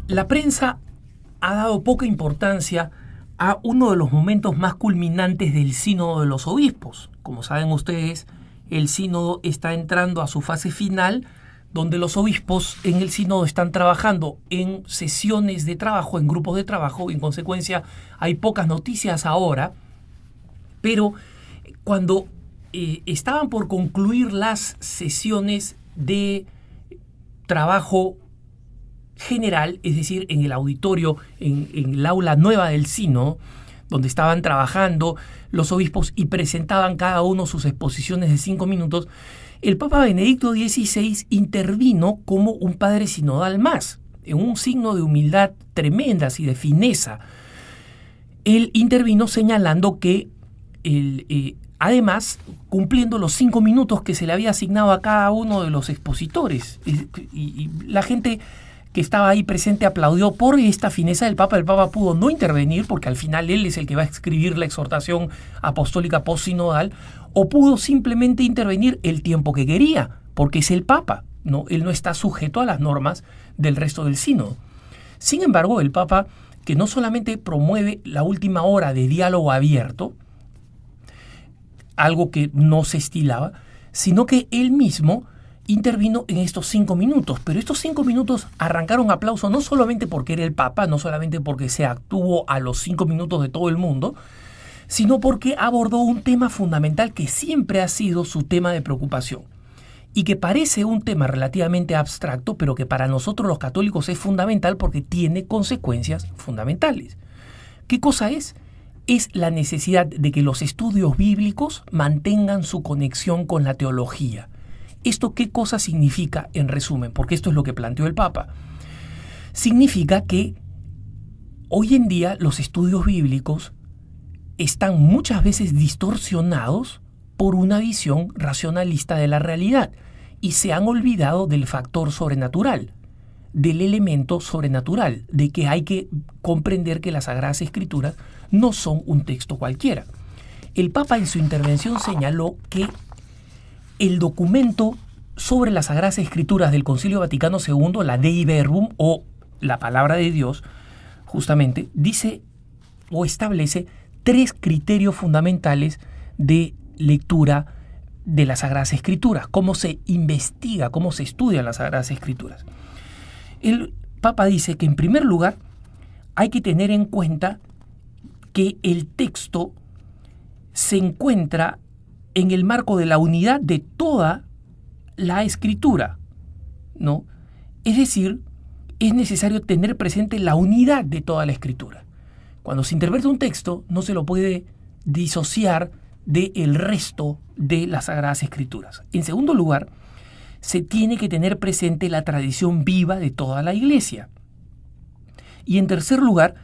La prensa ha dado poca importancia a uno de los momentos más culminantes del Sínodo de los Obispos. Como saben ustedes, el Sínodo está entrando a su fase final, donde los obispos en el Sínodo están trabajando en sesiones de trabajo, en grupos de trabajo, y en consecuencia hay pocas noticias ahora, pero cuando estaban por concluir las sesiones de trabajo general, es decir, en el auditorio, en el aula nueva del Sínodo, donde estaban trabajando los obispos y presentaban cada uno sus exposiciones de 5 minutos, el Papa Benedicto XVI intervino como un padre sinodal más, en un signo de humildad tremenda y de fineza. Él intervino señalando que además, cumpliendo los 5 minutos que se le había asignado a cada uno de los expositores, y la gente que estaba ahí presente aplaudió por esta fineza del Papa. El Papa pudo no intervenir, porque al final él es el que va a escribir la exhortación apostólica postsinodal, o pudo simplemente intervenir el tiempo que quería, porque es el Papa, ¿no? Él no está sujeto a las normas del resto del sínodo. Sin embargo, el Papa, que no solamente promueve la última hora de diálogo abierto, algo que no se estilaba, sino que él mismo intervino en estos 5 minutos, pero estos 5 minutos arrancaron aplauso no solamente porque era el Papa, no solamente porque se actuó a los 5 minutos de todo el mundo, sino porque abordó un tema fundamental que siempre ha sido su tema de preocupación y que parece un tema relativamente abstracto, pero que para nosotros los católicos es fundamental porque tiene consecuencias fundamentales. ¿Qué cosa es? Es la necesidad de que los estudios bíblicos mantengan su conexión con la teología. ¿Esto qué cosa significa en resumen? Porque esto es lo que planteó el Papa. Significa que hoy en día los estudios bíblicos están muchas veces distorsionados por una visión racionalista de la realidad y se han olvidado del factor sobrenatural, del elemento sobrenatural, de que hay que comprender que las Sagradas Escrituras no son un texto cualquiera. El Papa en su intervención señaló que el documento sobre las Sagradas Escrituras del Concilio Vaticano II, la Dei Verbum, o la Palabra de Dios, justamente, dice o establece 3 criterios fundamentales de lectura de las Sagradas Escrituras, cómo se investiga, cómo se estudian las Sagradas Escrituras. El Papa dice que en primer lugar hay que tener en cuenta que el texto se encuentra en el marco de la unidad de toda la Escritura, ¿no? Es decir, es necesario tener presente la unidad de toda la Escritura. Cuando se interpreta un texto, no se lo puede disociar del resto de las Sagradas Escrituras. En segundo lugar, se tiene que tener presente la tradición viva de toda la Iglesia. Y en tercer lugar,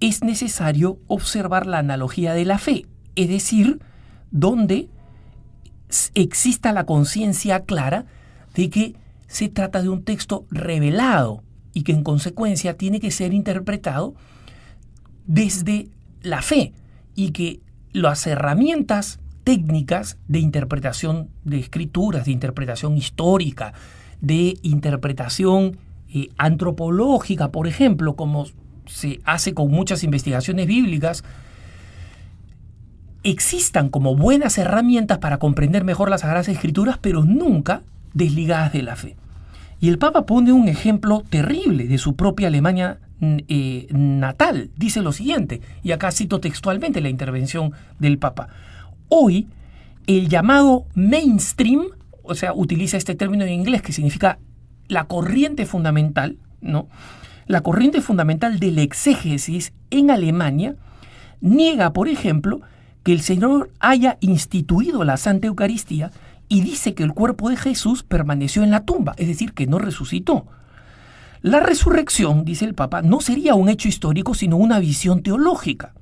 es necesario observar la analogía de la fe, es decir, donde exista la conciencia clara de que se trata de un texto revelado y que en consecuencia tiene que ser interpretado desde la fe y que las herramientas técnicas de interpretación de escrituras, de interpretación histórica, de interpretación antropológica, por ejemplo, como se hace con muchas investigaciones bíblicas, existan como buenas herramientas para comprender mejor las Sagradas Escrituras, pero nunca desligadas de la fe. Y el Papa pone un ejemplo terrible de su propia Alemania natal. Dice lo siguiente, y acá cito textualmente la intervención del Papa. Hoy, el llamado mainstream, o sea, utiliza este término en inglés que significa la corriente fundamental, ¿no? La corriente fundamental de la exégesis en Alemania niega, por ejemplo, que el Señor haya instituido la Santa Eucaristía y dice que el cuerpo de Jesús permaneció en la tumba, es decir, que no resucitó. La resurrección, dice el Papa, no sería un hecho histórico, sino una visión teológica.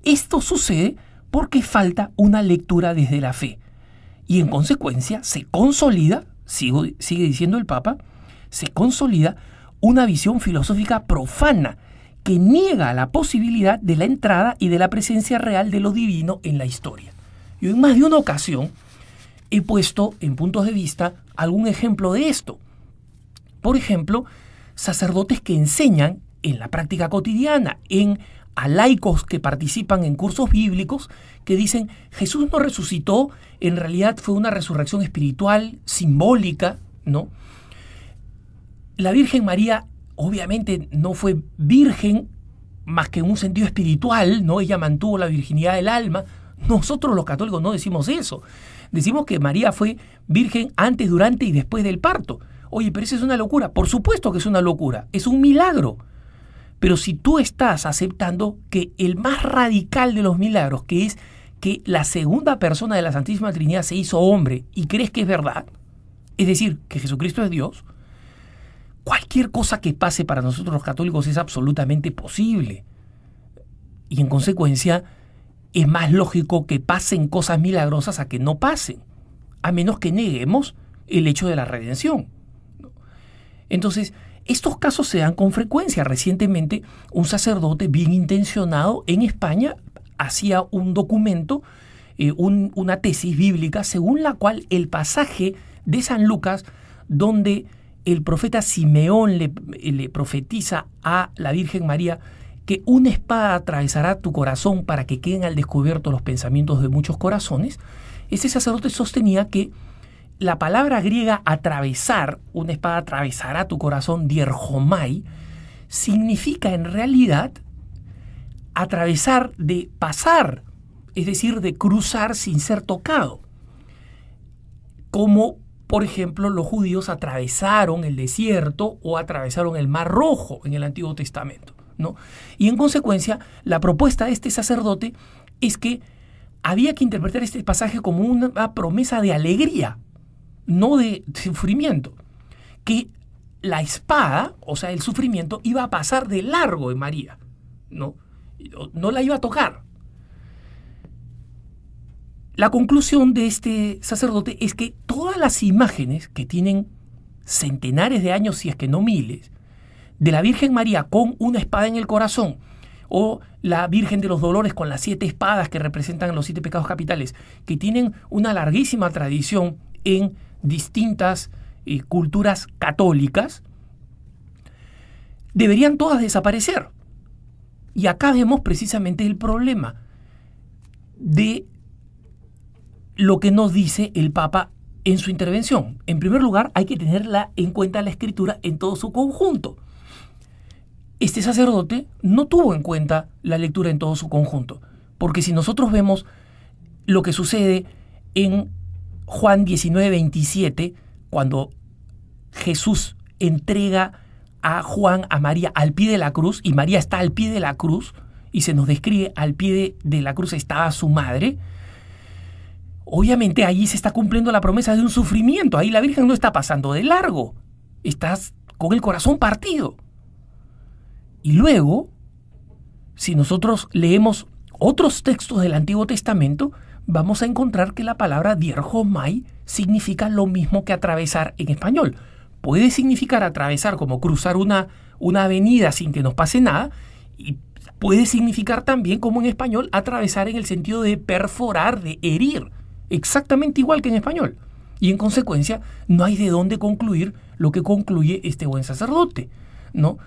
Esto sucede porque falta una lectura desde la fe. Y en consecuencia se consolida, sigue diciendo el Papa, se consolida una visión filosófica profana que niega la posibilidad de la entrada y de la presencia real de lo divino en la historia. Yo en más de una ocasión he puesto en puntos de vista algún ejemplo de esto. Por ejemplo, sacerdotes que enseñan en la práctica cotidiana, a laicos que participan en cursos bíblicos que dicen Jesús no resucitó, en realidad fue una resurrección espiritual, simbólica, ¿no? La Virgen María obviamente no fue virgen más que en un sentido espiritual, ¿no? Ella mantuvo la virginidad del alma. Nosotros los católicos no decimos eso. Decimos que María fue virgen antes, durante y después del parto. Oye, pero eso es una locura. Por supuesto que es una locura. Es un milagro. Pero si tú estás aceptando que el más radical de los milagros, que es que la segunda persona de la Santísima Trinidad se hizo hombre, y crees que es verdad, es decir, que Jesucristo es Dios, cualquier cosa que pase para nosotros los católicos es absolutamente posible. Y en consecuencia, es más lógico que pasen cosas milagrosas a que no pasen, a menos que neguemos el hecho de la redención. Entonces, estos casos se dan con frecuencia. Recientemente, un sacerdote bien intencionado en España hacía un documento, una tesis bíblica, según la cual el pasaje de San Lucas, donde el profeta Simeón le profetiza a la Virgen María que una espada atravesará tu corazón para que queden al descubierto los pensamientos de muchos corazones, ese sacerdote sostenía que la palabra griega atravesar, una espada atravesará tu corazón, dierjomai, significa en realidad atravesar de pasar, es decir, de cruzar sin ser tocado. Como, por ejemplo, los judíos atravesaron el desierto o atravesaron el Mar Rojo en el Antiguo Testamento, ¿no? Y en consecuencia, la propuesta de este sacerdote es que había que interpretar este pasaje como una promesa de alegría, no de sufrimiento, que la espada, o sea, el sufrimiento, iba a pasar de largo en María, no la iba a tocar. La conclusión de este sacerdote es que todas las imágenes que tienen centenares de años, si es que no miles, de la Virgen María con una espada en el corazón, o la Virgen de los Dolores con las 7 espadas que representan los 7 pecados capitales, que tienen una larguísima tradición en distintas culturas católicas, deberían todas desaparecer. Y acá vemos precisamente el problema de lo que nos dice el Papa en su intervención. En primer lugar, hay que tener en cuenta la Escritura en todo su conjunto. Este sacerdote no tuvo en cuenta la lectura en todo su conjunto, porque si nosotros vemos lo que sucede en Juan 19:27, cuando Jesús entrega a Juan, a María, al pie de la cruz, y María está al pie de la cruz, y se nos describe al pie de la cruz estaba su madre, obviamente ahí se está cumpliendo la promesa de un sufrimiento. Ahí la Virgen no está pasando de largo, estás con el corazón partido. Y luego, si nosotros leemos otros textos del Antiguo Testamento, vamos a encontrar que la palabra dierjomai significa lo mismo que atravesar en español. Puede significar atravesar como cruzar una avenida sin que nos pase nada, y puede significar también, como en español, atravesar en el sentido de perforar, de herir, exactamente igual que en español. Y en consecuencia, no hay de dónde concluir lo que concluye este buen sacerdote, ¿no?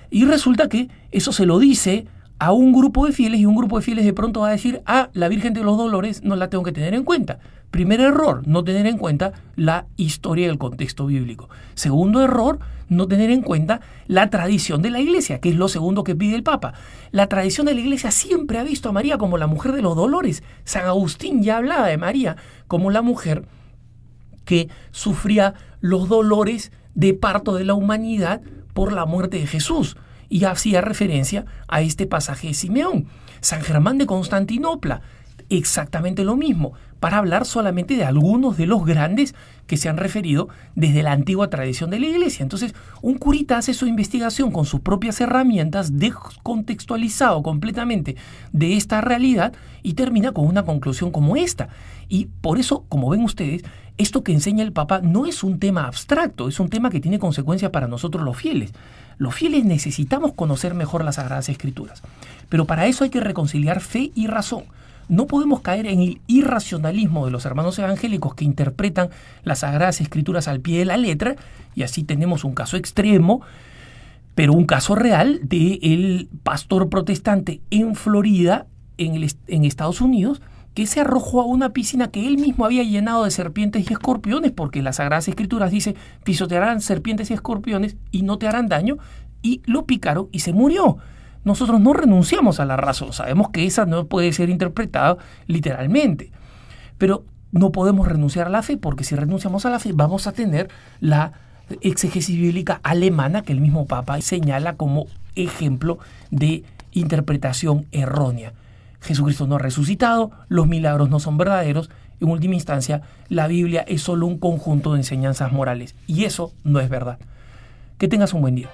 Y resulta que eso se lo dice a un grupo de fieles, y un grupo de fieles de pronto va a decir: la Virgen de los Dolores no la tengo que tener en cuenta. Primer error, no tener en cuenta la historia y el contexto bíblico. Segundo error, no tener en cuenta la tradición de la Iglesia, que es lo segundo que pide el Papa. La tradición de la Iglesia siempre ha visto a María como la mujer de los dolores. San Agustín ya hablaba de María como la mujer que sufría los dolores de parto de la humanidad por la muerte de Jesús, y hacía referencia a este pasaje de Simeón. San Germán de Constantinopla, exactamente lo mismo, para hablar solamente de algunos de los grandes que se han referido desde la antigua tradición de la Iglesia. Entonces, un curita hace su investigación con sus propias herramientas, descontextualizado completamente de esta realidad, y termina con una conclusión como esta. Y por eso, como ven ustedes, esto que enseña el Papa no es un tema abstracto, es un tema que tiene consecuencias para nosotros los fieles. Los fieles necesitamos conocer mejor las Sagradas Escrituras, pero para eso hay que reconciliar fe y razón. No podemos caer en el irracionalismo de los hermanos evangélicos que interpretan las Sagradas Escrituras al pie de la letra, y así tenemos un caso extremo, Pero un caso real de el pastor protestante en Florida, en Estados Unidos, que se arrojó a una piscina que él mismo había llenado de serpientes y escorpiones, porque las Sagradas Escrituras dice, pisotearán serpientes y escorpiones y no te harán daño, y lo picaron y se murió. Nosotros no renunciamos a la razón, sabemos que esa no puede ser interpretada literalmente, pero no podemos renunciar a la fe, porque si renunciamos a la fe vamos a tener la exégesis bíblica alemana que el mismo Papa señala como ejemplo de interpretación errónea. Jesucristo no ha resucitado, los milagros no son verdaderos, en última instancia la Biblia es solo un conjunto de enseñanzas morales y eso no es verdad. Que tengas un buen día.